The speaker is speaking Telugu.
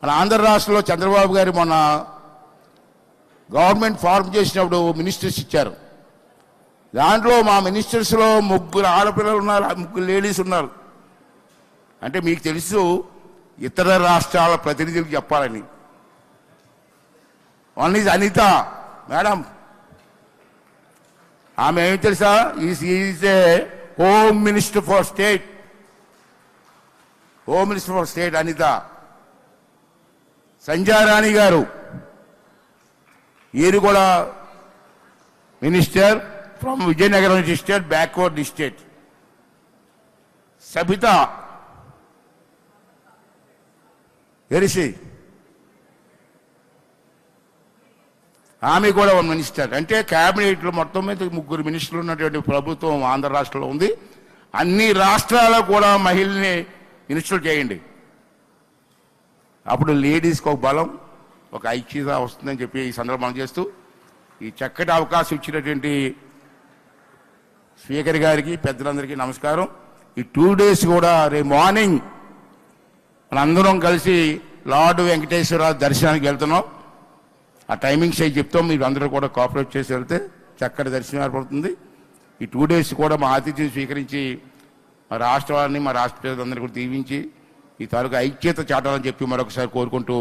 మన ఆంధ్ర రాష్ట్రంలో చంద్రబాబు గారు మొన్న గవర్నమెంట్ ఫార్మ్ చేసినప్పుడు మినిస్టర్స్ ఇచ్చారు. దాంట్లో మా మినిస్టర్స్లో 3 ఆడపిల్లలు ఉన్నారు, 3 లేడీస్ ఉన్నారు. అంటే మీకు తెలుసు ఇతర రాష్ట్రాల ప్రతినిధులకు చెప్పాలని. One is Anitha madam. ఆమె ఏమి తెలుసా? Is a home minister for state. Home minister for state Anitha. Sanjay Rani garu, ఈయన కూడా minister from Vizianagaram district, backward district. Sabitha వెరిసి, ఆమె కూడా మినిస్టర్. అంటే క్యాబినెట్లో మొత్తం మీద 3 మినిస్టర్లు ఉన్నటువంటి ప్రభుత్వం ఆంధ్ర రాష్ట్రంలో ఉంది. అన్ని రాష్ట్రాలకు కూడా మహిళల్ని మినిస్టర్లు చేయండి. అప్పుడు లేడీస్కి ఒక బలం, ఒక ఐక్యత వస్తుందని చెప్పి ఈ సందర్భం చేస్తూ ఈ చక్కటి అవకాశం ఇచ్చినటువంటి స్పీకర్ గారికి, పెద్దలందరికీ నమస్కారం. ఈ 2 days కూడా రేపు మార్నింగ్ మనందరం కలిసి లార్డ్ వెంకటేశ్వర దర్శనానికి వెళ్తున్నాం. ఆ టైమింగ్స్ అవి చెప్తాం, మీరు అందరూ కూడా కోఆపరేట్ చేసి వెళ్తే చక్కటి దర్శనం ఏర్పడుతుంది. ఈ 2 days కూడా మా ఆతిథ్యం స్వీకరించి మా రాష్ట్ర వారిని, మా రాష్ట్ర ప్రజలందరినీ కూడా దీవించి ఈ తాలూకు ఐక్యత చాటాలని చెప్పి మరొకసారి కోరుకుంటూ